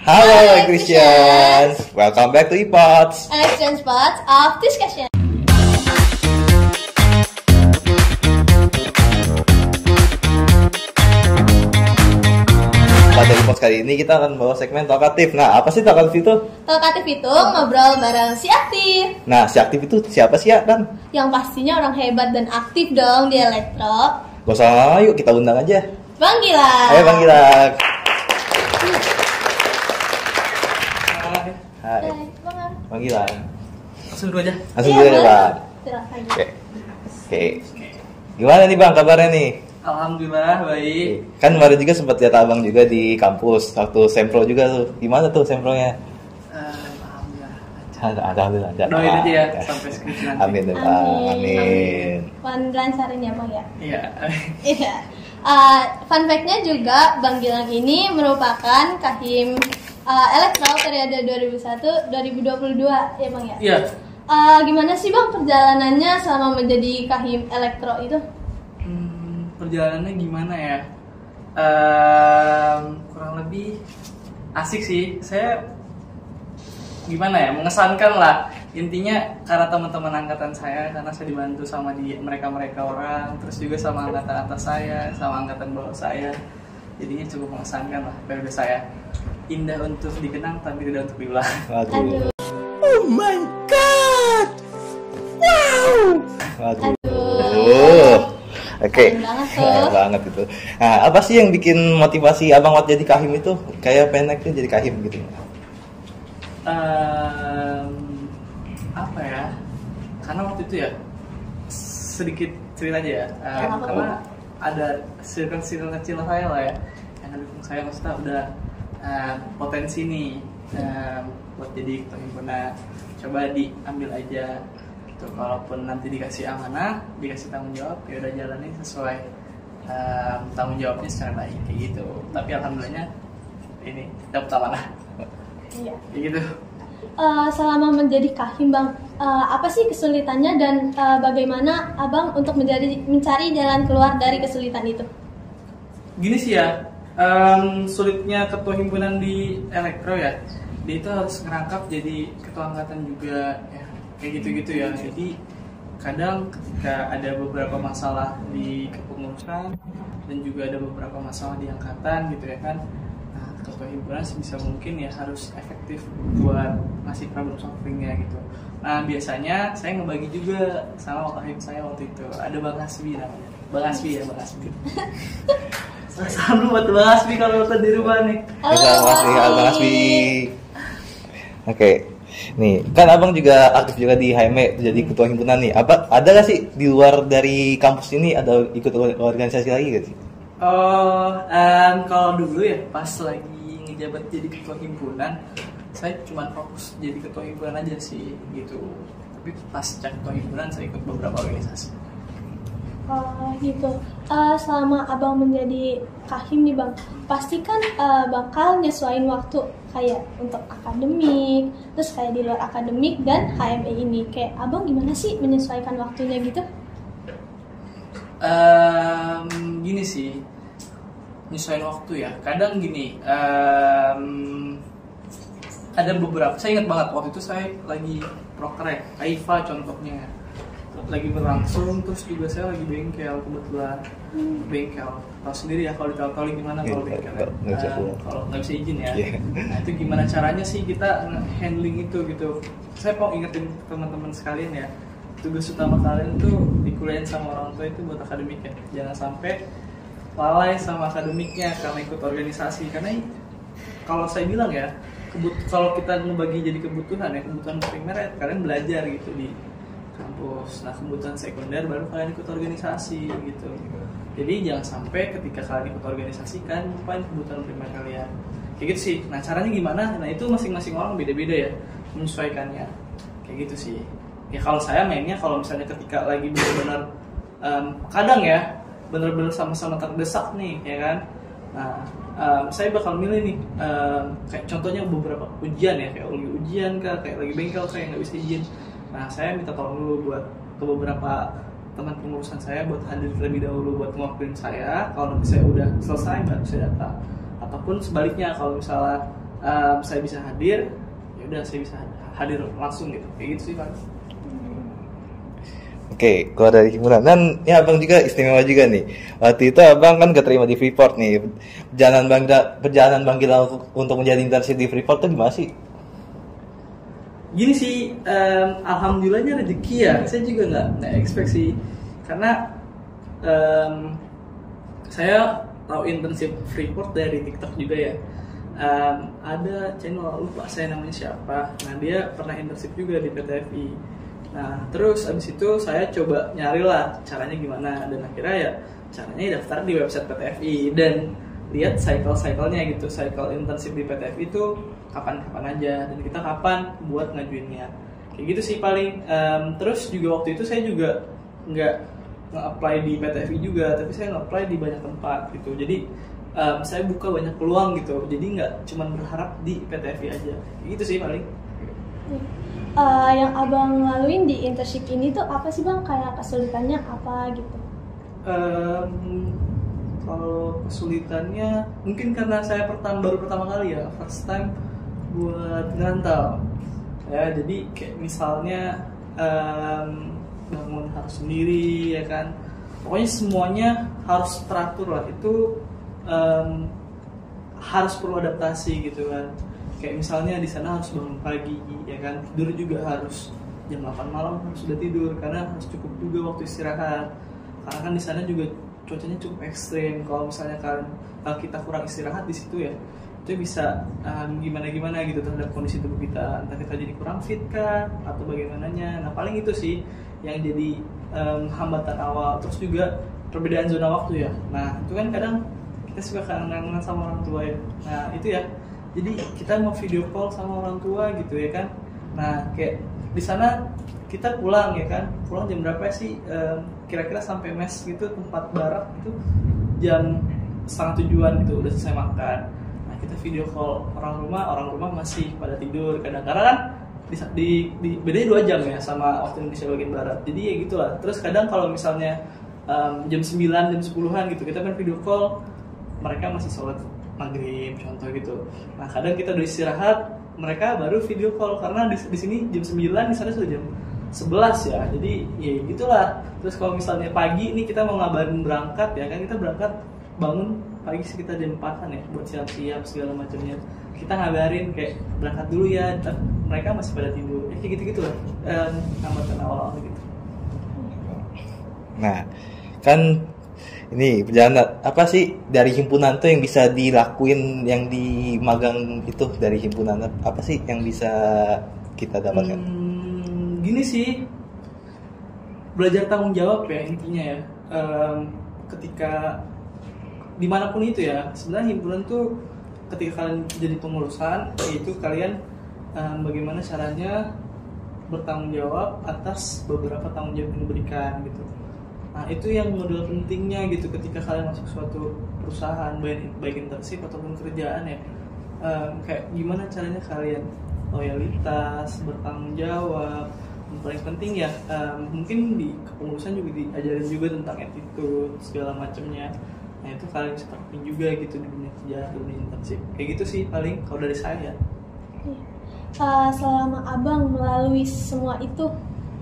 Halo Christians, welcome back to ePods. An exchange part of discussion. Pada ePods kali ini kita akan bawa segmen talkatif. Nah, apa sih talkatif itu? Talkatif itu ngobrol bareng si aktif. Nah, si aktif itu siapa sih ya, Dan? Yang pastinya orang hebat dan aktif dong di elektro. Gak usah lama, yuk kita undang aja. Bang Gilang. Ayo Bang Gilang. Hai, Bang Gilang. Langsung dulu aja. Langsung dulu ya, Bang. Silakan. Oke. Gimana nih Bang kabarnya nih? Alhamdulillah baik. Kan kemarin juga sempat lihat Abang juga di kampus waktu sempro juga tuh. Gimana tuh sempronya? Alhamdulillah. Alhamdulillah. Doain aja ya sampai skripsi nanti. Amin deh, Bang. Amin. Lancarin ya Bang ya. Iya. Iya. Fun fact-nya juga Bang Gilang ini merupakan kahim elektro periode 2001-2022 ya Bang ya. Iya. Gimana sih Bang perjalanannya selama menjadi kahim elektro itu? Perjalanannya gimana ya? Kurang lebih asik sih. Saya gimana ya? Mengesankan lah. Intinya karena teman-teman angkatan saya, karena saya dibantu sama mereka orang, terus juga sama angkatan atas saya, sama angkatan bawah saya. Jadinya cukup mengesankan lah periode saya. Indah untuk dikenang tapi tidak untuk diulang. Waduh. Oh my god! Wow! Waduh. Aduh. Oke. Keren banget tuh. Keren banget itu. Nah, apa sih yang bikin motivasi Abang waktu jadi kahim itu? Kayak pengen tuh jadi kahim gitu. Apa ya? Karena waktu itu ya sedikit cerita aja ya. Karena ada circle kecil saya lah ya yang mendukung saya, maksudnya udah potensi nih buat jadi ketua himpunan, coba diambil aja gitu. Kalaupun nanti dikasih amanah, dikasih tanggung jawab, ya udah jalani sesuai tanggung jawabnya secara baik kayak gitu. Tapi alhamdulillahnya ini dapat amanah. Iya. Kayak gitu. Selama menjadi kahim Bang, apa sih kesulitannya dan bagaimana Abang untuk mencari jalan keluar dari kesulitan itu? Gini sih ya, sulitnya ketua himpunan di elektro ya, dia itu harus ngerangkap jadi ketua angkatan juga ya, kayak gitu-gitu ya. Jadi kadang ketika ada beberapa masalah di kepengurusan dan juga ada beberapa masalah di angkatan gitu ya kan, nah ketua himpunan sebisa mungkin ya harus efektif buat ngasih problem solvingnya gitu. Nah biasanya saya ngebagi juga sama wakil saya waktu itu, ada Bang Hasbi namanya. Bang Hasbi ya, Bang Hasbi. Salam lu buat Bang Hasbi kalau nonton di rumah nih. Halo Bang Asbi. Oke. Nih, kan Abang juga aktif juga di HME jadi ketua himpunan nih. Apa ada gak sih di luar dari kampus ini ada ikut organisasi lagi gak sih? Kalau dulu ya pas lagi ngejabat jadi ketua himpunan, saya cuma fokus jadi ketua himpunan aja sih gitu. Tapi pas jadi ketua himpunan saya ikut beberapa organisasi. Oh gitu. Selama Abang menjadi kahim nih Bang, pasti kan bakal nyesuaiin waktu kayak untuk akademik, terus kayak di luar akademik dan HME ini. Kayak Abang gimana sih menyesuaikan waktunya gitu? Gini sih, nyesuaiin waktu ya. Kadang gini, ada beberapa. Saya ingat banget waktu itu saya lagi proker ya, AIFA contohnya. Lagi berlangsung, terus juga saya lagi bengkel kebetulan. Bengkel tahu sendiri ya kalau ditahu gimana kalau bengkel ya. Kalau nggak bisa izin ya. Nah itu gimana caranya sih kita handling itu gitu. Saya mau ingetin teman-teman sekalian ya, tugas utama kalian tuh dikuliahin sama orang tua itu buat akademik ya. Jangan sampai lalai sama akademiknya karena ikut organisasi. Karena kalau saya bilang ya, kalau kita membagi jadi kebutuhan ya, kebutuhan primer ya kalian belajar gitu di kampus. Nah kebutuhan sekunder baru kalian ikut organisasi gitu. Jadi jangan sampai ketika kalian ikut organisasi kan lupain kebutuhan primer kalian. Kayak gitu sih. Nah caranya gimana? Nah itu masing-masing orang beda-beda ya menyesuaikannya. Kayak gitu sih. Ya kalau saya mainnya kalau misalnya ketika lagi benar-benar kadang ya benar-benar sama-sama terdesak nih ya kan. Nah saya bakal milih nih kayak contohnya beberapa ujian ya, kayak lagi ujian kah, kayak lagi bengkel kayak nggak bisa izin. Nah saya minta tolong dulu buat ke beberapa teman pengurusan saya buat hadir terlebih dahulu buat ngelakuin saya. Kalau nanti saya udah selesai baru saya datang. Ataupun sebaliknya kalau misalnya saya bisa hadir, ya udah saya bisa hadir langsung gitu, kayak gitu sih Pak. Oke, kalau dari himpunan, dan ya abang juga istimewa juga nih. Waktu itu abang kan keterima di Freeport nih. Perjalanan Bang Gilang untuk menjadi internship di Freeport tuh gimana sih? Gini sih, alhamdulillahnya rezeki ya. Saya juga nggak expect sih, karena saya tahu internship Freeport dari TikTok juga ya. Ada channel, lupa saya namanya siapa. Nah dia pernah internship juga di PT FI. Nah terus abis itu saya coba nyari lah caranya gimana, dan akhirnya ya caranya daftar di website PT FI dan lihat cycle-nya gitu, cycle internship di PT FI itu kapan-kapan aja dan kita kapan buat ngajuinnya, kayak gitu sih paling. Terus juga waktu itu saya juga nggak nge-apply di PT FI juga, tapi saya nge-apply di banyak tempat gitu, jadi saya buka banyak peluang gitu, jadi nggak cuma berharap di PT FI aja, kayak gitu sih paling. Yang abang laluin di internship ini tuh apa sih Bang? Kayak kesulitannya apa gitu? Kalau kesulitannya mungkin karena saya baru pertama kali ya, first time buat ngerantau ya, jadi kayak misalnya bangun harus sendiri ya kan, pokoknya semuanya harus teratur lah, itu harus perlu adaptasi gitu kan. Kayak misalnya di sana harus bangun pagi ya kan, tidur juga harus jam 8 malam harus sudah tidur karena harus cukup juga waktu istirahat, karena kan di sana juga cuacanya cukup ekstrim. Kalau misalnya kalau kita kurang istirahat di situ ya, itu bisa gimana gitu terhadap kondisi tubuh kita, entah kita jadi kurang fit kah atau bagaimananya. Nah paling itu sih yang jadi hambatan awal. Terus juga perbedaan zona waktu ya, nah itu kan kadang kita suka kangen sama orang tua ya. Nah itu ya, jadi kita mau video call sama orang tua gitu ya kan. Nah kayak di sana kita pulang ya kan, pulang jam berapa sih kira-kira sampai mes gitu, tempat barat itu jam 6:30 gitu, udah selesai makan. Nah kita video call orang rumah masih pada tidur kadang-kadang kan, di bedanya 2 jam ya sama waktu Indonesia bagian barat, jadi ya gitulah. Terus kadang kalau misalnya jam 9, jam 10-an gitu kita kan video call, mereka masih sholat maghrib contoh gitu. Nah kadang kita udah istirahat, mereka baru video call karena di sini jam 9, di sana sudah jam 11 ya, jadi ya gitulah. Terus kalau misalnya pagi nih kita mau ngabarin berangkat ya kan, kita berangkat bangun pagi sekitar jam 4-an ya buat siap-siap segala macamnya, kita ngabarin kayak berangkat dulu ya, mereka masih pada tidur ya, kayak gitu lah hambatan awal gitu. Nah kan ini perjalanan apa sih dari himpunan tuh yang bisa dilakuin, yang di magang itu dari himpunan apa sih yang bisa kita dapatkan? Gini sih, belajar tanggung jawab ya intinya ya. Ketika dimanapun itu ya, sebenarnya himpunan tuh ketika kalian jadi pengurusan, yaitu kalian bagaimana caranya bertanggung jawab atas beberapa tanggung jawab yang diberikan gitu. Nah itu yang modal pentingnya gitu ketika kalian masuk suatu perusahaan, baik internship ataupun kerjaan ya. Kayak gimana caranya kalian loyalitas, bertanggung jawab. Yang paling penting ya mungkin di kepengurusan juga diajarin juga tentang attitude segala macamnya. Nah itu kalian bisa terapin juga gitu di dunia kerja, di dunia internship. Kayak gitu sih paling kalau dari saya. Selama abang melalui semua itu,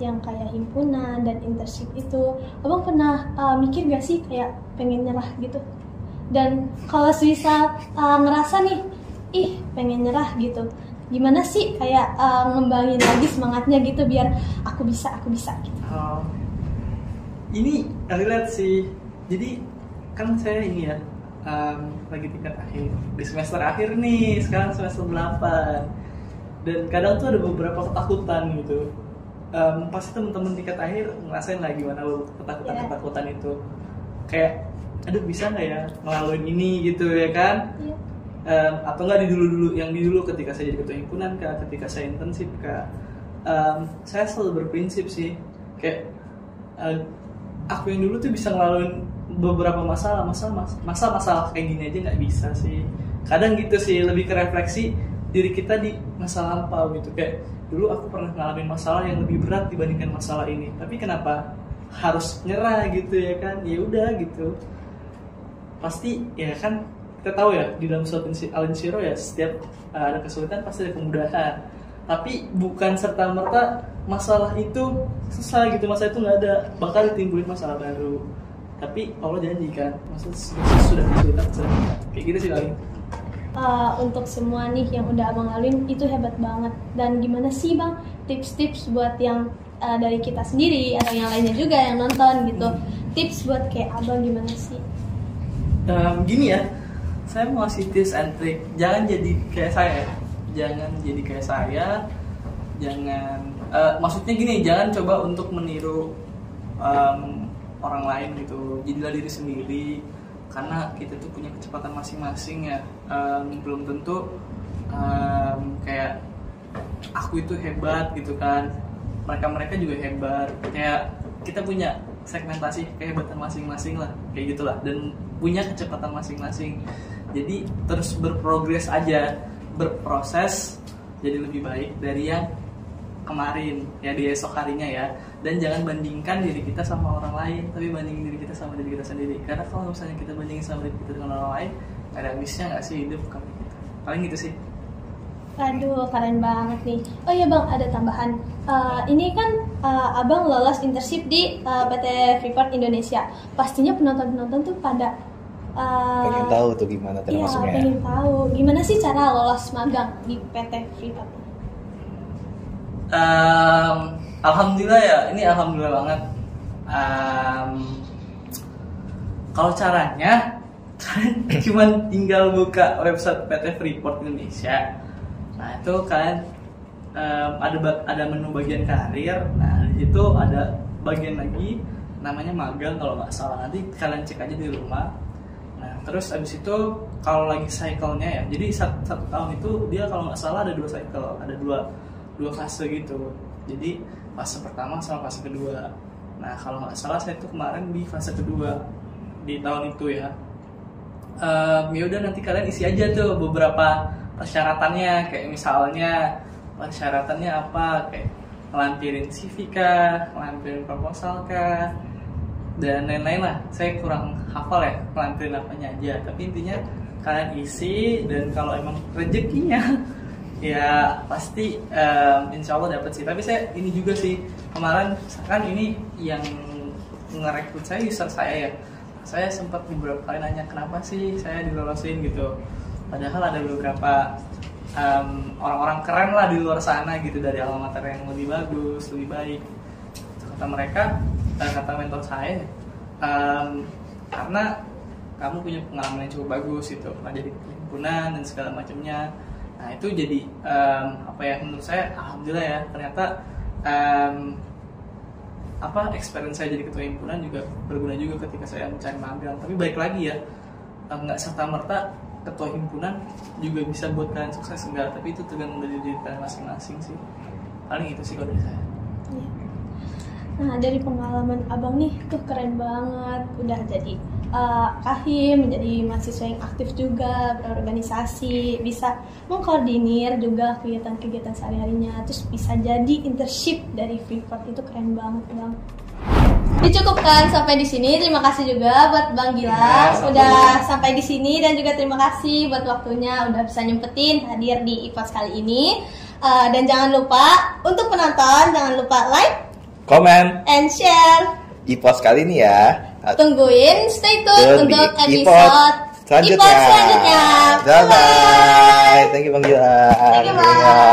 yang kayak himpunan dan internship itu, abang pernah mikir gak sih kayak pengen nyerah gitu? Dan kalau misal ngerasa nih, pengen nyerah gitu, gimana sih kayak ngembangin lagi semangatnya gitu biar aku bisa gitu? Ini relate sih. Jadi kan saya ini ya lagi tingkat akhir di semester akhir nih, sekarang semester 8, dan kadang tuh ada beberapa ketakutan gitu. Pasti teman-teman tingkat akhir ngerasain lah gimana ketakutan itu, kayak aduh bisa nggak ya ngelaluin ini gitu ya kan. Atau nggak di dulu ketika saya jadi ketua himpunan kak, ketika saya internship kak, saya selalu berprinsip sih kayak aku yang dulu tuh bisa ngelaluin beberapa masalah kayak gini aja nggak bisa sih. Kadang gitu sih, lebih ke refleksi diri kita di masa lampau gitu, kayak dulu aku pernah ngalamin masalah yang lebih berat dibandingkan masalah ini, tapi kenapa harus nyerah gitu ya kan. Ya udah gitu, pasti ya kan kita tahu ya di dalam suatu Alin Shiro ya setiap ada kesulitan pasti ada kemudahan. Tapi bukan serta merta masalah itu selesai gitu, masalah itu nggak ada, bakal ditimbulin masalah baru. Tapi Allah janji kan, maksudnya sudah kesulitan kayak gitu sih kali. Untuk semua nih yang udah abang laluin itu hebat banget. Dan gimana sih bang tips-tips buat yang dari kita sendiri atau yang lainnya juga yang nonton gitu, tips buat kayak abang gimana sih? Gini ya, saya mau kasih tips and trick. Jangan jadi kayak saya. Jangan maksudnya gini, jangan coba untuk meniru orang lain gitu. Jadilah diri sendiri, karena kita tuh punya kecepatan masing-masing ya. Belum tentu kayak aku itu hebat gitu kan, mereka juga hebat. Kayak kita punya segmentasi kehebatan masing-masing lah, kayak gitulah, dan punya kecepatan masing-masing. Jadi terus berprogres aja, berproses jadi lebih baik dari yang kemarin ya, di esok harinya ya. Dan jangan bandingkan diri kita sama orang lain, tapi bandingin diri kita sama diri kita sendiri. Karena kalau misalnya kita bandingin sama diri kita dengan orang lain, ada habisnya nggak sih hidup kali gitu. Paling gitu sih. Aduh, keren banget nih. Oh iya bang, ada tambahan. Ini kan abang lolos internship di PT Freeport Indonesia. Pastinya penonton-penonton tuh pada pengen tahu tuh gimana cara masuknya. Pengen tahu gimana sih cara lolos magang di PT Freeport. Alhamdulillah ya, ini alhamdulillah banget. Kalau caranya, cuman tinggal buka website PT Freeport Indonesia. Nah itu kan ada menu bagian karir. Nah di situ ada bagian lagi namanya magang kalau nggak salah. Nanti kalian cek aja di rumah. Nah terus abis itu kalau lagi cycle-nya ya, jadi satu tahun itu dia kalau nggak salah ada 2 cycle, ada dua fase gitu. Jadi fase pertama sama fase kedua. Nah kalau nggak salah saya tuh kemarin di fase kedua di tahun itu ya. Ya udah nanti kalian isi aja tuh beberapa persyaratannya, kayak misalnya persyaratannya apa, kayak ngelampirin CV kah, ngelampirin proposal kah, dan lain-lain lah. Saya kurang hafal ya ngelampirin apanya aja, tapi intinya kalian isi, dan kalau emang rezekinya ya pasti insya Allah dapat sih. Tapi saya ini juga sih, kemarin kan ini yang ngerekrut saya user saya ya, saya sempat beberapa kali nanya kenapa sih saya dilolosin gitu, padahal ada beberapa orang-orang keren lah di luar sana gitu, dari alma mater yang lebih bagus, lebih baik. Kata mereka, kata mentor saya, karena kamu punya pengalaman yang cukup bagus gitu, pernah jadi himpunan dan segala macamnya. Nah itu jadi apa ya, menurut saya alhamdulillah ya, ternyata experience saya jadi ketua himpunan juga berguna juga ketika saya mencari magang. Tapi baik lagi ya, nggak serta merta ketua himpunan juga bisa buat kalian sukses, enggak, tapi itu tergantung dari diri kalian masing-masing sih. Paling itu sih kalau dari saya. Nah dari pengalaman abang nih tuh keren banget, udah jadi kahim, menjadi mahasiswa yang aktif juga, berorganisasi, bisa mengkoordinir juga kegiatan-kegiatan sehari-harinya, terus bisa jadi internship dari Freeport. Itu keren banget bang. Dicukupkan sampai di sini. Terima kasih juga buat Bang Gilang udah sampai di sini, dan juga terima kasih buat waktunya udah bisa nyempetin hadir di IPOS kali ini. Dan jangan lupa untuk penonton, jangan lupa like, comment, and share IPOS kali ini ya. Tungguin, stay tune untuk episode selanjutnya. Bye bye. Thank you Bang Gilang. Thank you Bang.